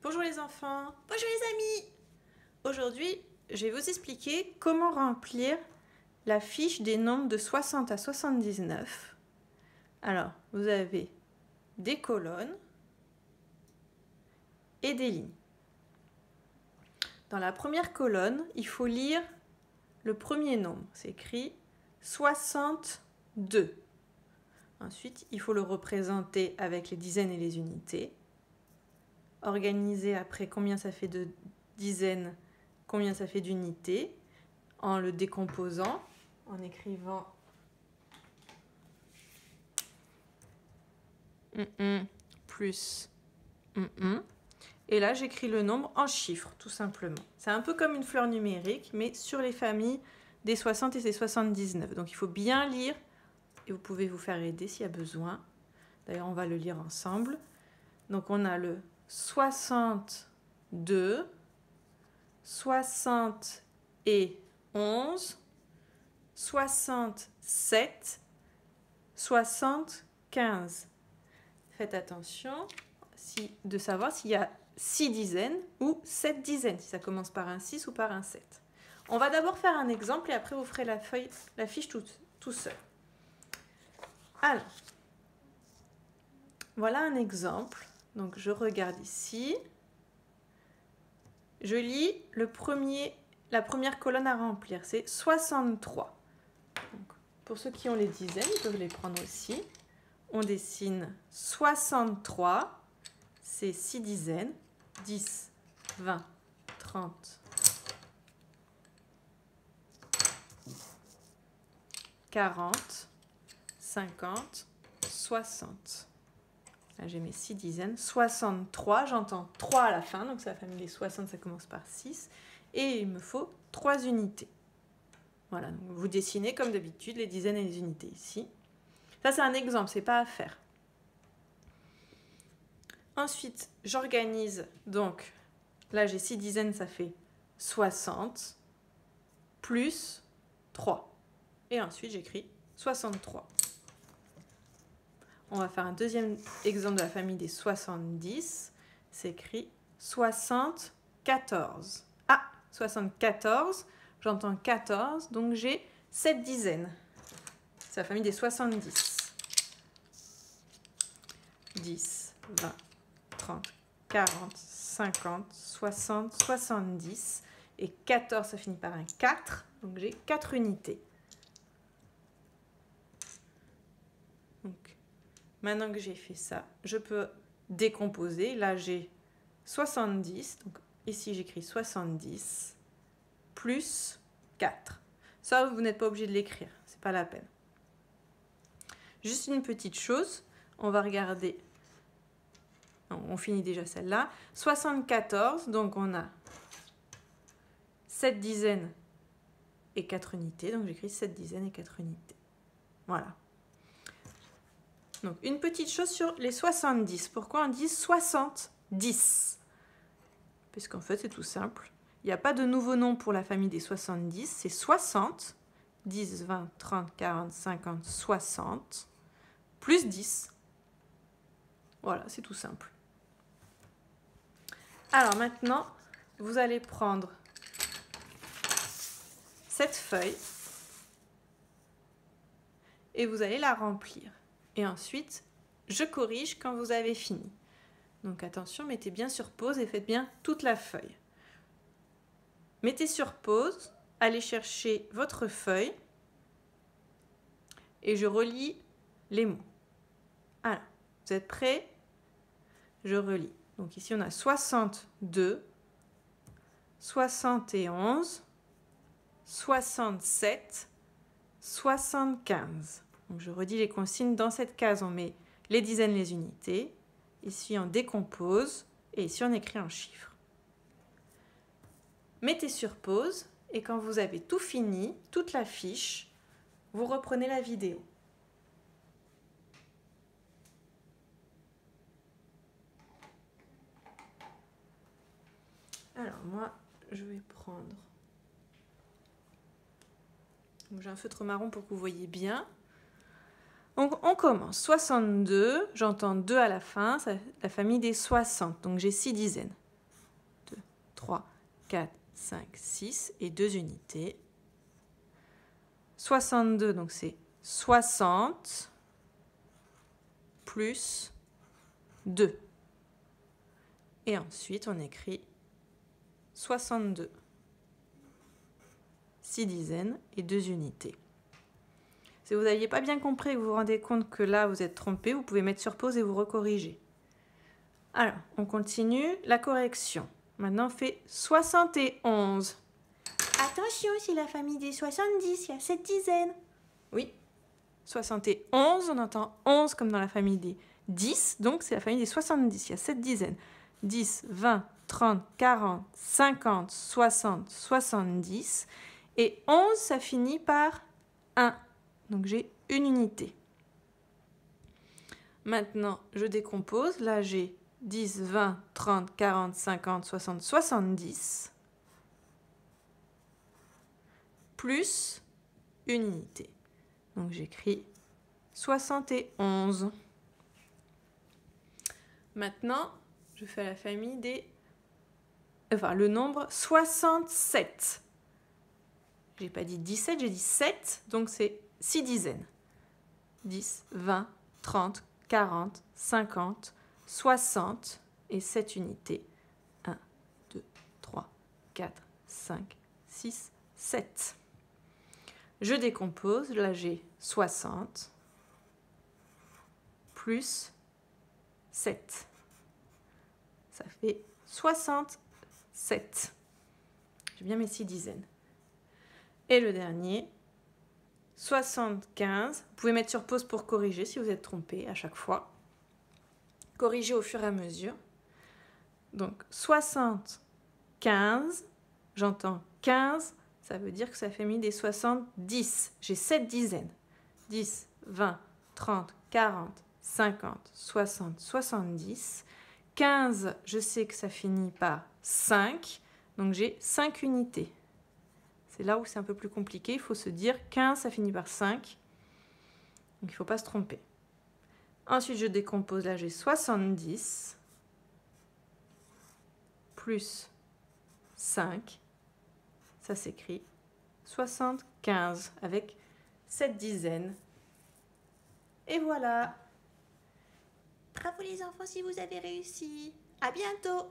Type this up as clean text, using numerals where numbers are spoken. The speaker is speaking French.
Bonjour les enfants, bonjour les amis. Aujourd'hui, je vais vous expliquer comment remplir la fiche des nombres de 60 à 79. Alors, vous avez des colonnes et des lignes. Dans la première colonne, il faut lire le premier nombre. C'est écrit 62. Ensuite, il faut le représenter avec les dizaines et les unités. Organiser après combien ça fait de dizaines, combien ça fait d'unités, en le décomposant, en écrivant plus. Et là, j'écris le nombre en chiffres, tout simplement. C'est un peu comme une fleur numérique, mais sur les familles des 60 et des 79. Donc, il faut bien lire, et vous pouvez vous faire aider s'il y a besoin. D'ailleurs, on va le lire ensemble. Donc, on a le 62, 71, 67, 75. Faites attention de savoir s'il y a 6 dizaines ou 7 dizaines, si ça commence par un 6 ou par un 7. On va d'abord faire un exemple et après vous ferez la fiche tout seul. Alors, voilà un exemple. Donc je regarde ici. Je lis la première colonne à remplir, c'est 63. Donc, pour ceux qui ont les dizaines, ils peuvent les prendre aussi. On dessine 63, c'est 6 dizaines, 10, 20, 30, 40, 50, 60. Là, j'ai mes 6 dizaines. 63, j'entends 3 à la fin, donc c'est la famille des 60, ça commence par 6. Et il me faut 3 unités. Voilà, donc vous dessinez comme d'habitude les dizaines et les unités ici. Ça, c'est un exemple, c'est pas à faire. Ensuite, j'organise, donc, là j'ai 6 dizaines, ça fait 60, plus 3. Et ensuite, j'écris 63. On va faire un deuxième exemple de la famille des 70. C'est écrit 74. Ah, 74, j'entends 14, donc j'ai 7 dizaines. C'est la famille des 70. 10, 20, 30, 40, 50, 60, 70. Et 14, ça finit par un 4, donc j'ai 4 unités. Maintenant que j'ai fait ça, je peux décomposer. Là, j'ai 70. Donc ici, j'écris 70 plus 4. Ça, vous n'êtes pas obligé de l'écrire. Ce n'est pas la peine. Juste une petite chose. On va regarder. Non, on finit déjà celle-là. 74. Donc, on a 7 dizaines et 4 unités. Donc, j'écris 7 dizaines et 4 unités. Voilà. Donc, une petite chose sur les 70. Pourquoi on dit 70? Puisqu'en fait, c'est tout simple. Il n'y a pas de nouveau nom pour la famille des 70. C'est 60, 10, 20, 30, 40, 50, 60, plus 10. Voilà, c'est tout simple. Alors maintenant, vous allez prendre cette feuille et vous allez la remplir. Et ensuite, je corrige quand vous avez fini. Donc attention, mettez bien sur pause et faites bien toute la feuille. Mettez sur pause, allez chercher votre feuille et je relis les mots. Alors, vous êtes prêts? Je relis. Donc ici, on a 62, 71, 67, 75. Donc, je redis les consignes. Dans cette case, on met les dizaines, les unités. Ici, on décompose. Et ici, on écrit en chiffres. Mettez sur pause. Et quand vous avez tout fini, toute la fiche, vous reprenez la vidéo. Alors, moi, je vais prendre... J'ai un feutre marron pour que vous voyez bien. Donc, on commence. 62, j'entends 2 à la fin, c'est la famille des 60. Donc, j'ai 6 dizaines. 3, 4, 5, 6 et 2 unités. 62, donc c'est 60 plus 2. Et ensuite, on écrit 62. 6 dizaines et 2 unités. Si vous n'aviez pas bien compris et que vous vous rendez compte que là, vous êtes trompé, vous pouvez mettre sur pause et vous recorriger. Alors, on continue la correction. Maintenant, on fait 71. Attention, c'est la famille des 70, il y a 7 dizaines. Oui, 71, on entend 11 comme dans la famille des 10, donc c'est la famille des 70, il y a 7 dizaines. 10, 20, 30, 40, 50, 60, 70. Et 11, ça finit par 1. Donc j'ai une unité. Maintenant, je décompose. Là, j'ai 10, 20, 30, 40, 50, 60, 70. Plus une unité. Donc j'écris 71. Maintenant, je fais la famille des... Enfin, le nombre 67. J'ai pas dit 17, j'ai dit 7, donc c'est 6 dizaines. 10, 20, 30, 40, 50, 60 et 7 unités. 1, 2, 3, 4, 5, 6, 7. Je décompose, là j'ai 60 plus 7. Ça fait 67. J'ai bien mes 6 dizaines. Et le dernier, 75. Vous pouvez mettre sur pause pour corriger si vous êtes trompé à chaque fois. Corrigez au fur et à mesure. Donc 75, j'entends 15, ça veut dire que ça fait mis des 70. J'ai 7 dizaines. 10, 20, 30, 40, 50, 60, 70. 15, je sais que ça finit par 5, donc j'ai 5 unités. C'est là où c'est un peu plus compliqué, il faut se dire 15, ça finit par 5, donc il ne faut pas se tromper. Ensuite, je décompose, là j'ai 70, plus 5, ça s'écrit 75, avec 7 dizaines. Et voilà! Bravo les enfants si vous avez réussi. À bientôt.